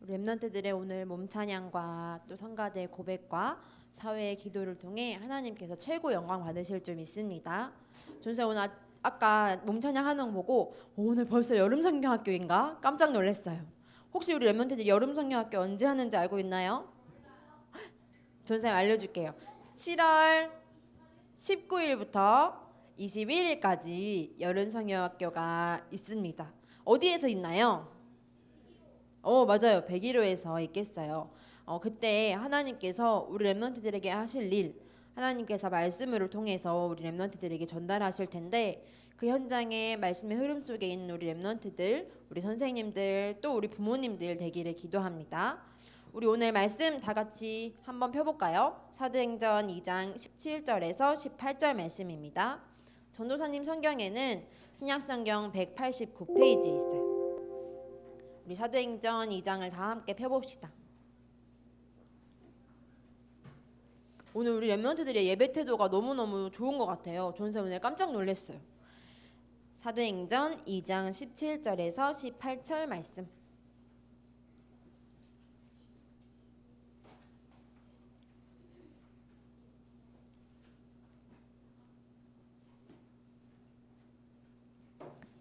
우리 렘넌트들의 오늘 몸 찬양과 또 성가대 고백과 사회의 기도를 통해 하나님께서 최고 영광 받으실 줄 믿습니다. 전세 오늘 아까 몸 찬양하는 거 보고 오늘 벌써 여름 성경학교인가 깜짝 놀랐어요. 혹시 우리 렘넌트들 여름 성경학교 언제 하는지 알고 있나요? 전세 알려줄게요. 7월 19일부터 21일까지 여름 성경학교가 있습니다. 어디에서 있나요? 맞아요. 101호에서 있겠어요. 그때 하나님께서 우리 렘넌트들에게 하실 일, 하나님께서 말씀을 통해서 우리 렘넌트들에게 전달하실 텐데 그 현장에 말씀의 흐름 속에 있는 우리 렘넌트들, 우리 선생님들, 또 우리 부모님들 되기를 기도합니다. 우리 오늘 말씀 다 같이 한번 펴볼까요? 사도행전 2장 17절에서 18절 말씀입니다. 전도사님 성경에는 신약성경 189페이지에 있어요. 우리 사도행전 2장을 다 함께 펴봅시다. 오늘 우리 렘넌트들의 예배 태도가 너무너무 좋은 것 같아요. 전세 오늘 깜짝 놀랐어요. 사도행전 2장 17절에서 18절 말씀.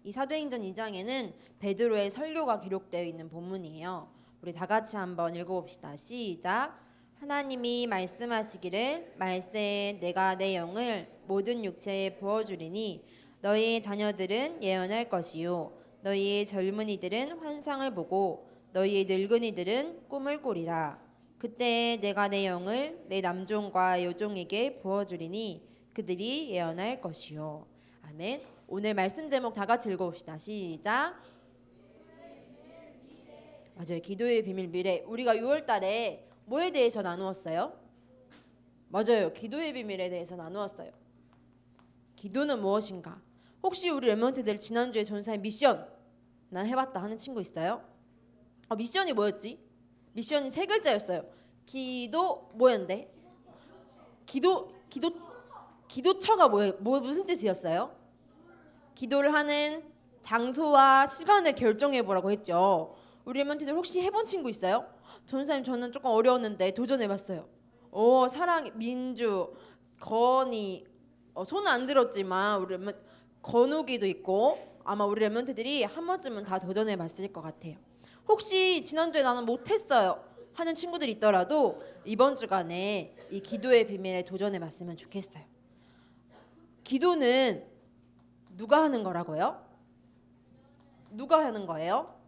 이 사도행전 2장에는 베드로의 설교가 기록되어 있는 본문이에요. 우리 다 같이 한번 읽어봅시다. 시작. 하나님이 말씀하시기를 말세 내가 내 영을 모든 육체에 부어주리니 너희의 자녀들은 예언할 것이요 너희의 젊은이들은 환상을 보고 너희의 늙은이들은 꿈을 꾸리라. 그때 내가 내 영을 내 남종과 여종에게 부어주리니 그들이 예언할 것이요. 아멘. 오늘 말씀 제목 다 같이 읽어봅시다. 시작. 맞아요. 기도의 비밀 미래. 우리가 6월 달에 뭐에 대해서 나누었어요? 맞아요. 기도의 비밀에 대해서 나누었어요. 기도는 무엇인가? 혹시 우리 렘넌트들 지난주에 전사의 미션 난 해봤다 하는 친구 있어요? 미션이 뭐였지? 미션이 3글자였어요. 기도 뭐였는데? 기도처가 무슨 뜻이었어요? 기도를 하는 장소와 시간을 결정해 보라고 했죠. 우리 렘넌트들 혹시 해본 친구 있어요? 전사님 저는 조금 어려웠는데 도전해봤어요. 사랑, 민주, 건이 손은 안 들었지만 우리 건욱이도 있고 아마 우리 렘넌트들이 한 번쯤은 다 도전해봤을 것 같아요. 혹시 지난주에 나는 못했어요 하는 친구들 있더라도 이번 주간에 이 기도의 비밀에 도전해봤으면 좋겠어요. 기도는 누가 하는 거라고요? 누가 하는 거예요?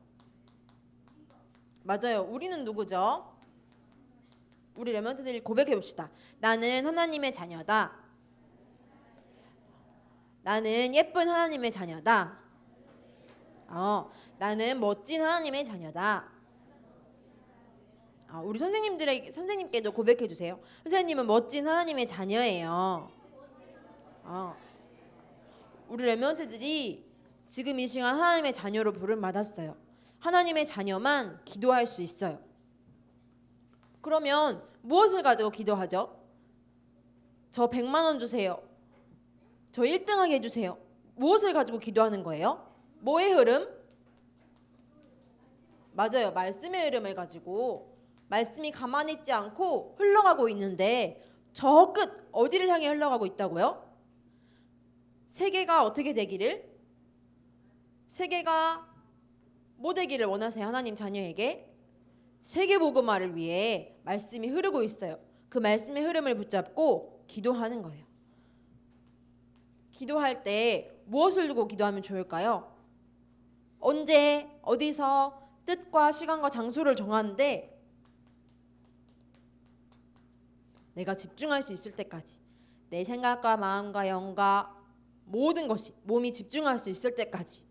맞아요. 우리는 누구죠? 우리 렘넌트들이 고백해 봅시다. 나는 하나님의 자녀다. 나는 예쁜 하나님의 자녀다. 나는 멋진 하나님의 자녀다. 우리 선생님께도 고백해 주세요. 선생님은 멋진 하나님의 자녀예요. 우리 렘넌트들이 지금 이 시간 하나님의 자녀로 부름 받았어요. 하나님의 자녀만 기도할 수 있어요. 그러면 무엇을 가지고 기도하죠? 저 100만 원 주세요. 저 1등하게 해주세요. 무엇을 가지고 기도하는 거예요? 뭐의 흐름? 맞아요. 말씀의 흐름을 가지고 말씀이 가만히 있지 않고 흘러가고 있는데 저 끝 어디를 향해 흘러가고 있다고요? 세계가 어떻게 되기를? 세계가 뭐 되기를 원하세요? 하나님 자녀에게 세계복음화를 위해 말씀이 흐르고 있어요. 그 말씀의 흐름을 붙잡고 기도하는 거예요. 기도할 때 무엇을 두고 기도하면 좋을까요? 언제 어디서 뜻과 시간과 장소를 정하는데 내가 집중할 수 있을 때까지 내 생각과 마음과 영과 모든 것이 몸이 집중할 수 있을 때까지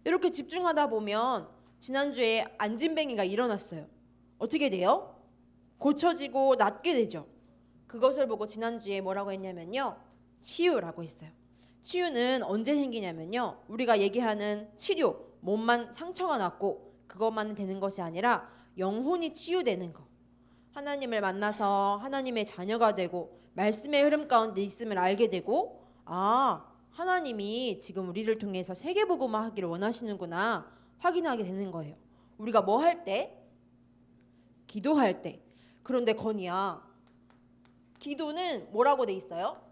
이렇게 집중하다 보면 지난주에 안진뱅이가 일어났어요. 어떻게 돼요? 고쳐지고 낫게 되죠. 그것을 보고 지난주에 뭐라고 했냐면요. 치유라고 했어요. 치유는 언제 생기냐면요. 우리가 얘기하는 치료, 몸만 상처가 났고 그것만 되는 것이 아니라 영혼이 치유되는 거. 하나님을 만나서 하나님의 자녀가 되고 말씀의 흐름 가운데 있음을 알게 되고 하나님이 지금 우리를 통해서 세계복음화 하기를 원하시는구나 확인하게 되는 거예요. 우리가 뭐 할 때? 기도할 때. 그런데 건이야, 기도는 뭐라고 돼 있어요?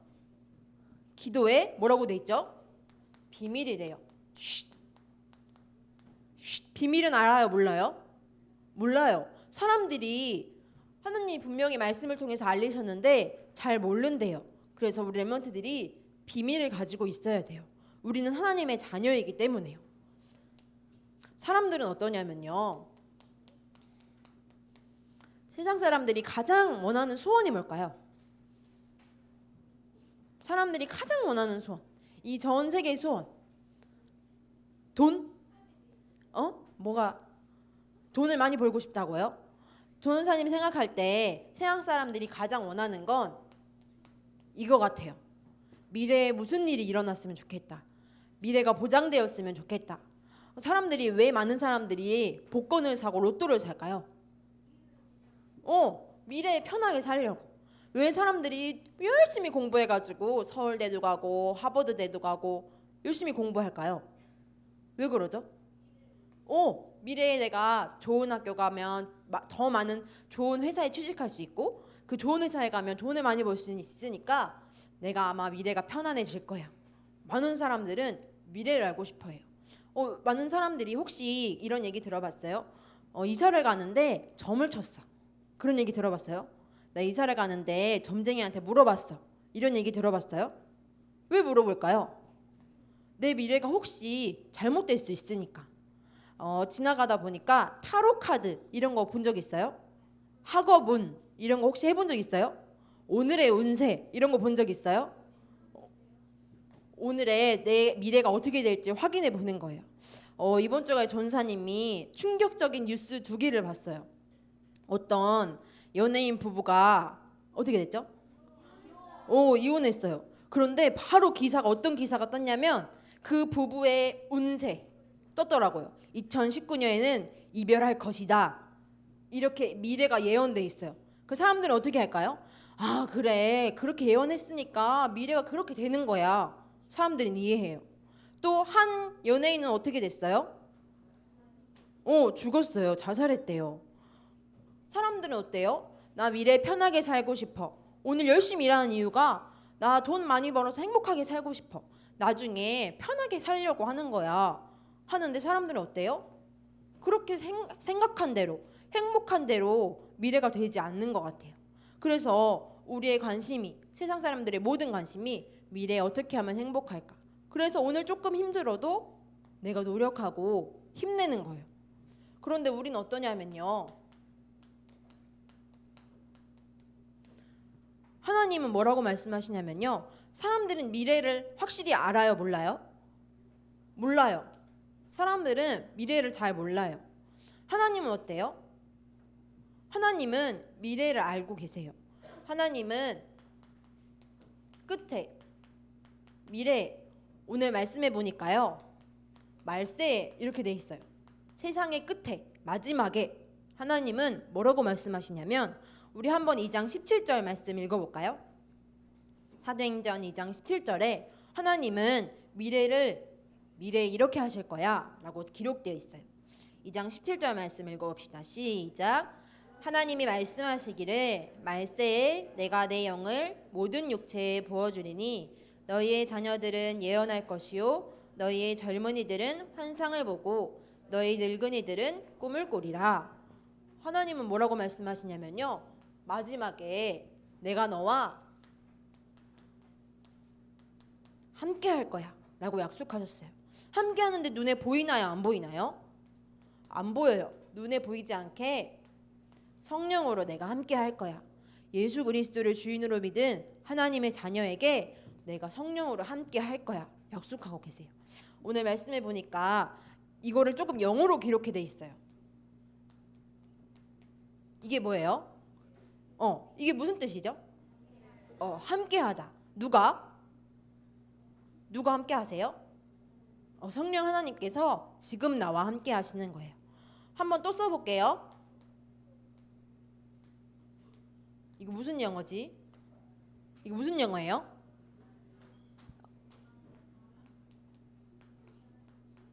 기도에 뭐라고 돼 있죠? 비밀이래요. 쉿. 쉿. 비밀은 알아요, 몰라요? 몰라요. 사람들이 하느님이 분명히 말씀을 통해서 알리셨는데 잘 모른대요. 그래서 우리 렘넌트들이 비밀을 가지고 있어야 돼요. 우리는 하나님의 자녀이기 때문에요. 사람들은 어떠냐면요, 세상 사람들이 가장 원하는 소원이 뭘까요? 사람들이 가장 원하는 소원, 이 전 세계의 소원, 돈? 뭐가? 돈을 많이 벌고 싶다고요? 전도사님 생각할 때 세상 사람들이 가장 원하는 건 이거 같아요. 미래에 무슨 일이 일어났으면 좋겠다. 미래가 보장되었으면 좋겠다. 사람들이 왜 많은 사람들이 복권을 사고 로또를 살까요? 미래에 편하게 살려고. 왜 사람들이 열심히 공부해가지고 서울대도 가고 하버드대도 가고 열심히 공부할까요? 왜 그러죠? 미래에 내가 좋은 학교 가면 더 많은 좋은 회사에 취직할 수 있고, 그 좋은 회사에 가면 돈을 많이 벌 수 있으니까 내가 아마 미래가 편안해질 거야. 많은 사람들은 미래를 알고 싶어 해요. 많은 사람들이 혹시 이런 얘기 들어봤어요? 이사를 가는데 점을 쳤어. 그런 얘기 들어봤어요? 나 이사를 가는데 점쟁이한테 물어봤어. 이런 얘기 들어봤어요? 왜 물어볼까요? 내 미래가 혹시 잘못될 수 있으니까. 지나가다 보니까 타로 카드 이런 거 본 적 있어요? 학업운 이런 거 혹시 해본 적 있어요? 오늘의 운세 이런 거 본 적 있어요? 오늘의 내 미래가 어떻게 될지 확인해 보는 거예요. 이번 주에 전사님이 충격적인 뉴스 두 개를 봤어요. 어떤 연예인 부부가 어떻게 됐죠? 이혼했어요. 그런데 바로 기사가, 어떤 기사가 떴냐면 그 부부의 운세 떴더라고요. 2019년에는 이별할 것이다. 이렇게 미래가 예언돼 있어요. 그 사람들은 어떻게 할까요? 아, 그래, 그렇게 예언했으니까 미래가 그렇게 되는 거야. 사람들은 이해해요. 또 한 연예인은 어떻게 됐어요? 죽었어요. 자살했대요. 사람들은 어때요? 나 미래에 편하게 살고 싶어. 오늘 열심히 일하는 이유가 나 돈 많이 벌어서 행복하게 살고 싶어. 나중에 편하게 살려고 하는 거야. 하는데 사람들은 어때요? 그렇게 생각한 대로, 행복한 대로 미래가 되지 않는 것 같아요. 그래서 우리의 관심이, 세상 사람들의 모든 관심이 미래에 어떻게 하면 행복할까. 그래서 오늘 조금 힘들어도 내가 노력하고 힘내는 거예요. 그런데 우리는 어떠냐면요, 하나님은 뭐라고 말씀하시냐면요, 사람들은 미래를 확실히 알아요, 몰라요? 몰라요. 사람들은 미래를 잘 몰라요. 하나님은 어때요? 하나님은 미래를 알고 계세요. 하나님은 끝에, 미래, 오늘 말씀해 보니까요, 말세에 이렇게 돼 있어요. 세상의 끝에, 마지막에 하나님은 뭐라고 말씀하시냐면, 우리 한번 2장 17절 말씀 읽어볼까요? 사도행전 2장 17절에 하나님은 미래에 이렇게 하실 거야 라고 기록되어 있어요. 2장 17절 말씀 읽어봅시다. 시작. 하나님이 말씀하시기를 말세에 내가 내 영을 모든 육체에 부어주리니 너희의 자녀들은 예언할 것이요 너희의 젊은이들은 환상을 보고 너희 늙은이들은 꿈을 꾸리라. 하나님은 뭐라고 말씀하시냐면요, 마지막에 내가 너와 함께 할 거야 라고 약속하셨어요. 함께 하는데 눈에 보이나요, 안 보이나요? 안 보여요. 눈에 보이지 않게 성령으로 내가 함께 할 거야. 예수 그리스도를 주인으로 믿은 하나님의 자녀에게 내가 성령으로 함께 할 거야 약속하고 계세요. 오늘 말씀해 보니까 이거를 조금 영어로 기록해 돼 있어요. 이게 뭐예요? 이게 무슨 뜻이죠? 함께 하자. 누가 함께 하세요? 성령 하나님께서 지금 나와 함께 하시는 거예요. 한번 또 써볼게요. 이거 무슨 영어지? 이거 무슨 영어예요?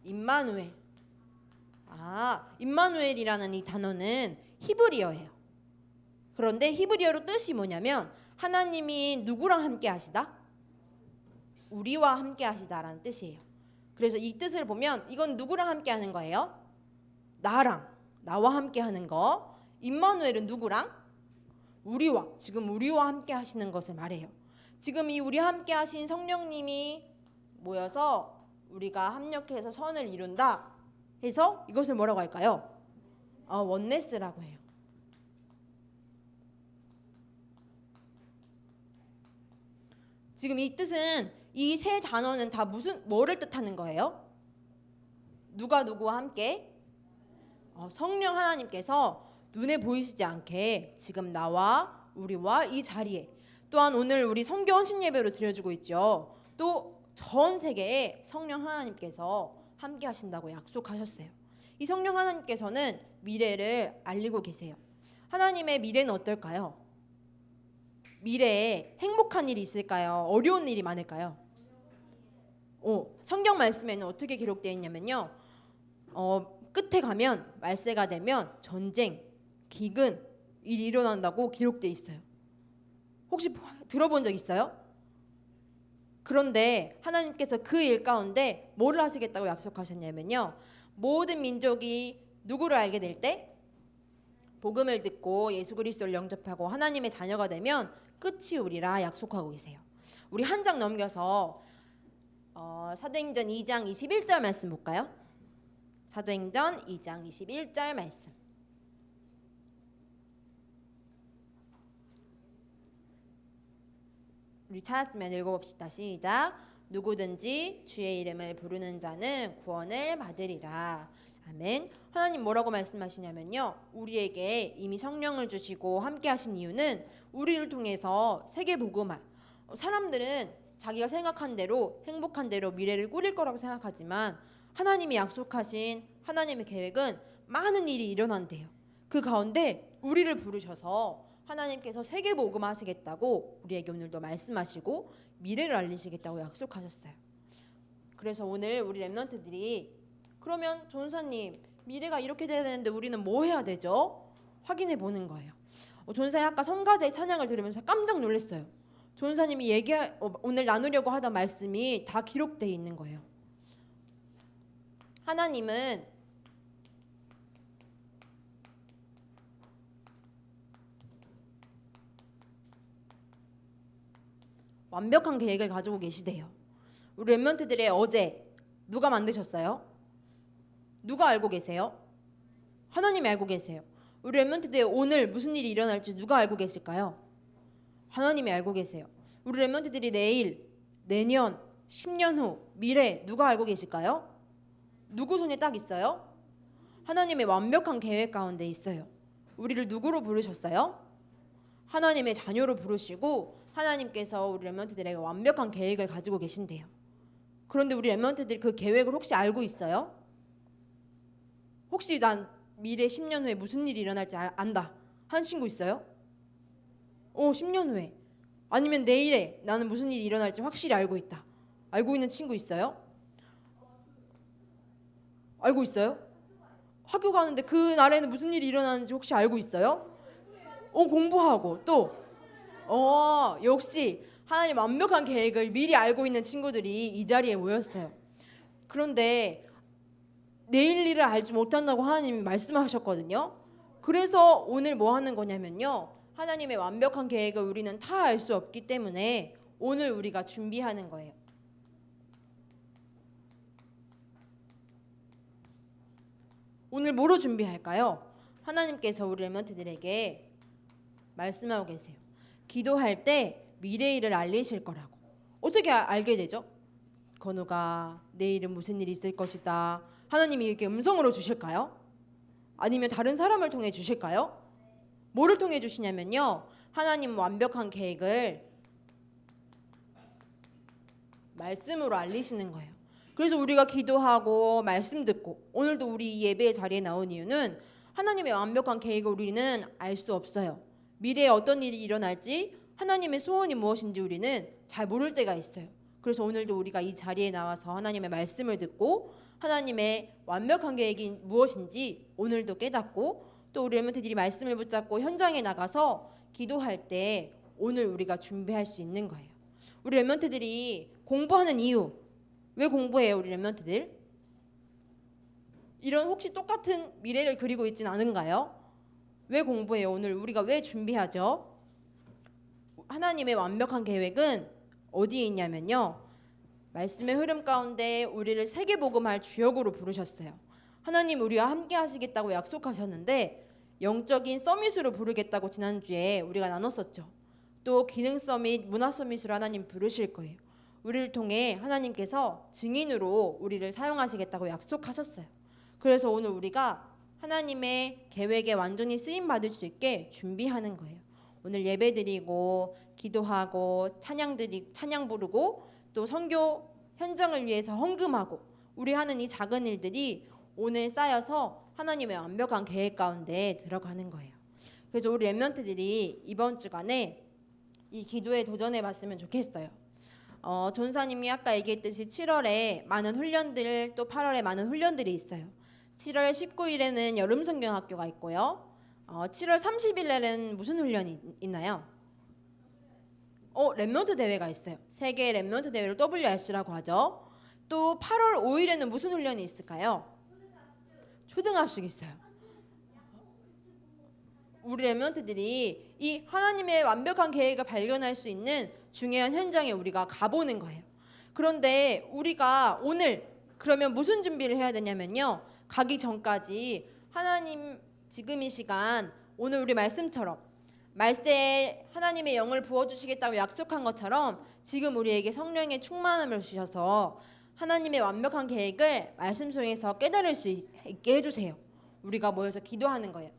임마누엘. 임마누엘이라는 이 단어는 히브리어예요. 그런데 히브리어로 뜻이 뭐냐면 하나님이 누구랑 함께 하시다? 우리와 함께 하시다라는 뜻이에요. 그래서 이 뜻을 보면 이건 누구랑 함께 하는 거예요? 나와 함께 하는 거. 임마누엘은 누구랑? 지금 우리와 함께 하시는 것을 말해요. 지금 이 우리와 함께 하신 성령님이 모여서 우리가 합력해서 선을 이룬다 해서 이것을 뭐라고 할까요? 원네스라고 해요. 지금 이 뜻은 이 세 단어는 다 뭐를 뜻하는 거예요? 누가 누구와 함께? 성령 하나님께서 눈에 보이시지 않게 지금 나와 우리와 이 자리에, 또한 오늘 우리 성교 헌신 예배로 드려주고 있죠. 또 전 세계에 성령 하나님께서 함께 하신다고 약속하셨어요. 이 성령 하나님께서는 미래를 알리고 계세요. 하나님의 미래는 어떨까요? 미래에 행복한 일이 있을까요? 어려운 일이 많을까요? 성경 말씀에는 어떻게 기록되어 있냐면요. 끝에 가면 말세가 되면 전쟁, 기근 일이 일어난다고 기록되어 있어요. 혹시 들어본 적 있어요? 그런데 하나님께서 그 일 가운데 뭐를 하시겠다고 약속하셨냐면요. 모든 민족이 누구를 알게 될 때? 복음을 듣고 예수 그리스도를 영접하고 하나님의 자녀가 되면 끝이 우리라 약속하고 계세요. 우리 한 장 넘겨서 사도행전 2장 21절 말씀 볼까요? 사도행전 2장 21절 말씀. 우리 찾았으면 읽어봅시다. 시작. 누구든지 주의 이름을 부르는 자는 구원을 받으리라. 아멘. 하나님 뭐라고 말씀하시냐면요. 우리에게 이미 성령을 주시고 함께 하신 이유는 우리를 통해서 세계 복음화. 사람들은 자기가 생각한 대로 행복한 대로 미래를 꾸릴 거라고 생각하지만 하나님이 약속하신 하나님의 계획은 많은 일이 일어난대요. 그 가운데 우리를 부르셔서 하나님께서 세계 복음화 하시겠다고 우리에게 오늘도 말씀하시고 미래를 알리시겠다고 약속하셨어요. 그래서 오늘 우리 렘넌트들이 그러면 전사님 미래가 이렇게 돼야 되는데 우리는 뭐 해야 되죠? 확인해 보는 거예요. 전사님 아까 성가대 찬양을 들으면서 깜짝 놀랐어요. 전사님이 오늘 나누려고 하던 말씀이 다 기록되어 있는 거예요. 하나님은 완벽한 계획을 가지고 계시대요. 우리 렘넌트들의 어제 누가 만드셨어요? 누가 알고 계세요? 하나님이 알고 계세요. 우리 렘넌트들의 오늘 무슨 일이 일어날지 누가 알고 계실까요? 하나님이 알고 계세요. 우리 렘넌트들이 내일, 내년, 10년 후, 미래 누가 알고 계실까요? 누구 손에 딱 있어요? 하나님의 완벽한 계획 가운데 있어요. 우리를 누구로 부르셨어요? 하나님의 자녀로 부르시고 하나님께서 우리 렘넌트들에게 완벽한 계획을 가지고 계신대요. 그런데 우리 렘넌트들이 그 계획을 혹시 알고 있어요? 혹시 난 미래 10년 후에 무슨 일이 일어날지 안다 한 친구 있어요? 10년 후에. 아니면 내일에 나는 무슨 일이 일어날지 확실히 알고 있다. 알고 있는 친구 있어요? 알고 있어요? 학교 가는데 그 날에는 무슨 일이 일어나는지 혹시 알고 있어요? 공부하고 또 역시 하나님 완벽한 계획을 미리 알고 있는 친구들이 이 자리에 모였어요. 그런데 내일 일을 알지 못한다고 하나님이 말씀하셨거든요. 그래서 오늘 뭐 하는 거냐면요. 하나님의 완벽한 계획을 우리는 다 알 수 없기 때문에 오늘 우리가 준비하는 거예요. 오늘 뭐로 준비할까요? 하나님께서 우리 렘넌트들에게 말씀하고 계세요. 기도할 때 미래 일을 알리실 거라고. 어떻게 알게 되죠? 건우가 내일은 무슨 일이 있을 것이다. 하나님이 이렇게 음성으로 주실까요? 아니면 다른 사람을 통해 주실까요? 뭐를 통해 주시냐면요. 하나님 완벽한 계획을 말씀으로 알리시는 거예요. 그래서 우리가 기도하고 말씀 듣고 오늘도 우리 예배 자리에 나온 이유는 하나님의 완벽한 계획을 우리는 알 수 없어요. 미래에 어떤 일이 일어날지 하나님의 소원이 무엇인지 우리는 잘 모를 때가 있어요. 그래서 오늘도 우리가 이 자리에 나와서 하나님의 말씀을 듣고 하나님의 완벽한 계획이 무엇인지 오늘도 깨닫고 또 우리 랩런트들이 말씀을 붙잡고 현장에 나가서 기도할 때 오늘 우리가 준비할 수 있는 거예요. 우리 랩런트들이 공부하는 이유, 왜 공부해요 우리 랩런트들? 이런 혹시 똑같은 미래를 그리고 있진 않은가요? 왜 공부해요? 오늘 우리가 왜 준비하죠? 하나님의 완벽한 계획은 어디에 있냐면요, 말씀의 흐름 가운데 우리를 세계복음할 주역으로 부르셨어요. 하나님 우리와 함께 하시겠다고 약속하셨는데 영적인 서밋으로 부르겠다고 지난주에 우리가 나눴었죠. 또 기능 서밋, 문화 서밋으로 하나님 부르실 거예요. 우리를 통해 하나님께서 증인으로 우리를 사용하시겠다고 약속하셨어요. 그래서 오늘 우리가 하나님의 계획에 완전히 쓰임 받을 수 있게 준비하는 거예요. 오늘 예배 드리고 기도하고 찬양 부르고 또 선교 현장을 위해서 헌금하고 우리 하는 이 작은 일들이 오늘 쌓여서 하나님의 완벽한 계획 가운데 들어가는 거예요. 그래서 우리 랩런트들이 이번 주간에 이 기도에 도전해 봤으면 좋겠어요. 전사님이 아까 얘기했듯이 7월에 많은 훈련들, 또 8월에 많은 훈련들이 있어요. 7월 19일에는 여름 성경학교가 있고요. 7월 30일에는 무슨 훈련이 있나요? 랩런트 대회가 있어요. 세계 랩런트 대회를 WRC라고 하죠. 또 8월 5일에는 무슨 훈련이 있을까요? 초등합숙 있어요. 우리 랩런트들이 이 하나님의 완벽한 계획을 발견할 수 있는 중요한 현장에 우리가 가보는 거예요. 그런데 우리가 오늘 그러면 무슨 준비를 해야 되냐면요, 가기 전까지 하나님 지금 이 시간 오늘 우리 말씀처럼 말세에 하나님의 영을 부어주시겠다고 약속한 것처럼 지금 우리에게 성령의 충만함을 주셔서 하나님의 완벽한 계획을 말씀 속에서 깨달을 수 있게 해주세요. 우리가 모여서 기도하는 거예요.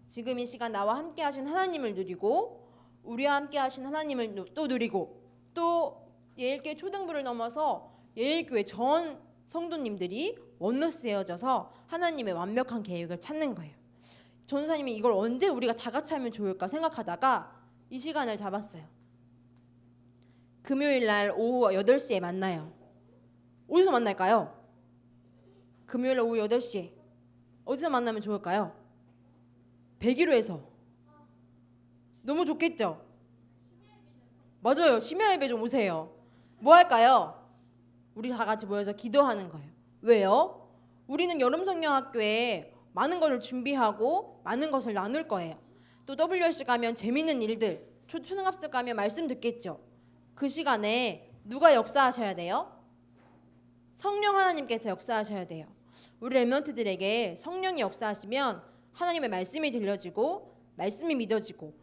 지금 이 시간 나와 함께 하신 하나님을 누리고 우리와 함께 하신 하나님을 또 누리고 또 예일교회 초등부를 넘어서 예일교회 전 성도님들이 원너스 되어져서 하나님의 완벽한 계획을 찾는 거예요. 전사님이 이걸 언제 우리가 다 같이 하면 좋을까 생각하다가 이 시간을 잡았어요. 금요일 날 오후 8시에 만나요. 어디서 만날까요? 금요일 오후 8시에 어디서 만나면 좋을까요? 101호에서. 너무 좋겠죠? 맞아요. 심야 예배 좀 오세요. 뭐 할까요? 우리 다 같이 모여서 기도하는 거예요. 왜요? 우리는 여름 성경학교에 많은 것을 준비하고 많은 것을 나눌 거예요. 또 WRC 가면 재밌는 일들, 초등학생 가면 말씀 듣겠죠. 그 시간에 누가 역사하셔야 돼요? 성령 하나님께서 역사하셔야 돼요. 우리 랩런트들에게 성령이 역사하시면 하나님의 말씀이 들려지고 말씀이 믿어지고,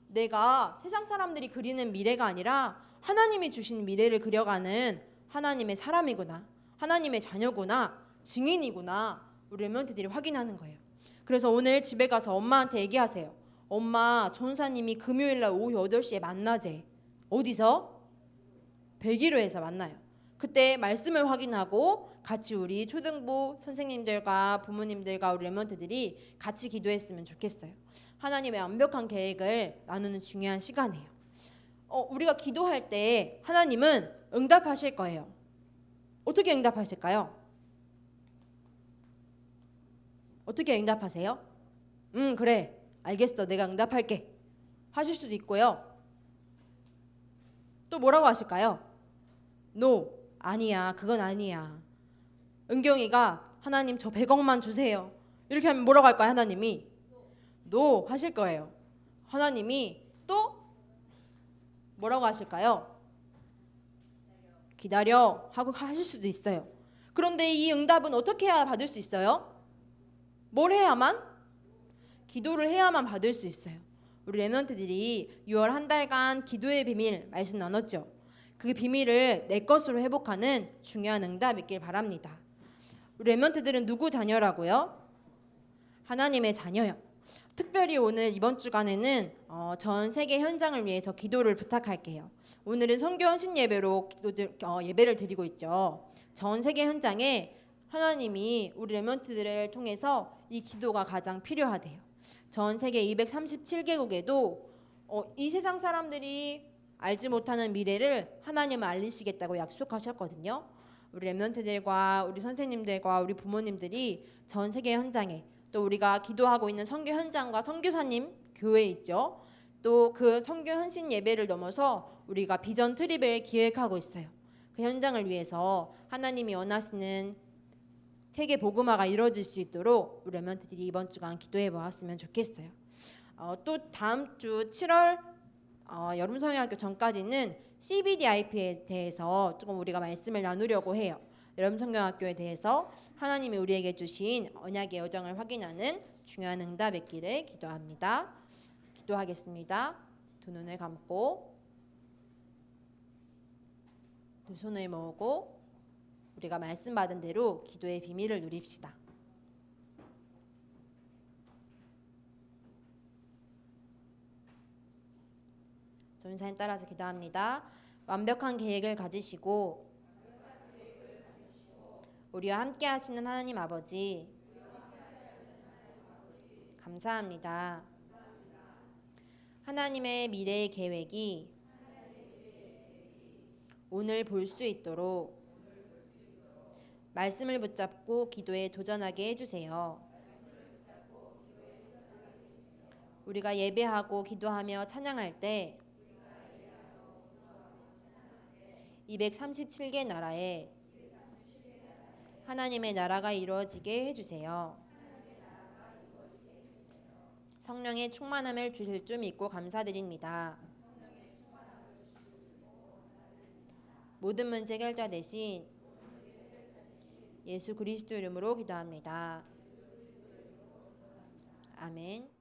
내가 세상 사람들이 그리는 미래가 아니라 하나님이 주신 미래를 그려가는 하나님의 사람이구나, 하나님의 자녀구나, 증인이구나, 우리 랩런트들이 확인하는 거예요. 그래서 오늘 집에 가서 엄마한테 얘기하세요. 엄마, 전사님이 금요일날 오후 8시에 만나재. 어디서? 101호에서 만나요. 그때 말씀을 확인하고 같이 우리 초등부 선생님들과 부모님들과 우리 랩런트들이 같이 기도했으면 좋겠어요. 하나님의 완벽한 계획을 나누는 중요한 시간이에요. 우리가 기도할 때 하나님은 응답하실 거예요. 어떻게 응답하실까요? 어떻게 응답하세요? 그래, 알겠어, 내가 응답할게 하실 수도 있고요. 또 뭐라고 하실까요? No, 아니야, 그건 아니야. 은경이가 하나님 저 100억만 주세요 이렇게 하면 뭐라고 할까요? 하나님이 No 하실 거예요. 하나님이 또 뭐라고 하실까요? 기다려 하고 하실 수도 있어요. 그런데 이 응답은 어떻게 해야 받을 수 있어요? 뭘 해야만? 기도를 해야만 받을 수 있어요. 우리 랩런트들이 6월 한 달간 기도의 비밀 말씀 나눴죠. 그 비밀을 내 것으로 회복하는 중요한 응답 있길 바랍니다. 우리 랩런트들은 누구 자녀라고요? 하나님의 자녀요. 특별히 오늘 이번 주간에는 전 세계 현장을 위해서 기도를 부탁할게요. 오늘은 선교 헌신 예배로 예배를 드리고 있죠. 전 세계 현장에 하나님이 우리 랩런트들을 통해서 이 기도가 가장 필요하대요. 전 세계 237개국에도 이 세상 사람들이 알지 못하는 미래를 하나님은 알리시겠다고 약속하셨거든요. 우리 랩런트들과 우리 선생님들과 우리 부모님들이 전 세계 현장에 또 우리가 기도하고 있는 선교 현장과 선교사님 교회 있죠. 또 그 선교 헌신 예배를 넘어서 우리가 비전 트립을 기획하고 있어요. 그 현장을 위해서 하나님이 원하시는 세계 복음화가 이루어질 수 있도록 우리 랩런트들이 이번 주간 기도해 보았으면 좋겠어요. 또 다음 주 7월 여름 성경학교 전까지는 CBDIP에 대해서 조금 우리가 말씀을 나누려고 해요. 여름 성경학교에 대해서 하나님이 우리에게 주신 언약의 여정을 확인하는 중요한 응답 있기를 기도합니다. 기도하겠습니다. 두 눈을 감고 두 손을 모으고 우리가 말씀 받은 대로 기도의 비밀을 누립시다. 전사님 따라서 기도합니다. 완벽한 계획을 가지시고 우리와 함께 하시는 하나님 아버지 감사합니다. 하나님의 미래의 계획이 오늘 볼 수 있도록 말씀을 붙잡고 기도에 도전하게 해주세요. 우리가 예배하고 기도하며 찬양할 때 237개 나라에 하나님의 나라가 이루어지게 해주세요. 성령의 충만함을 주실 줄 믿고 감사드립니다. 모든 문제 해결자 되신 예수 그리스도 이름으로 기도합니다. 아멘.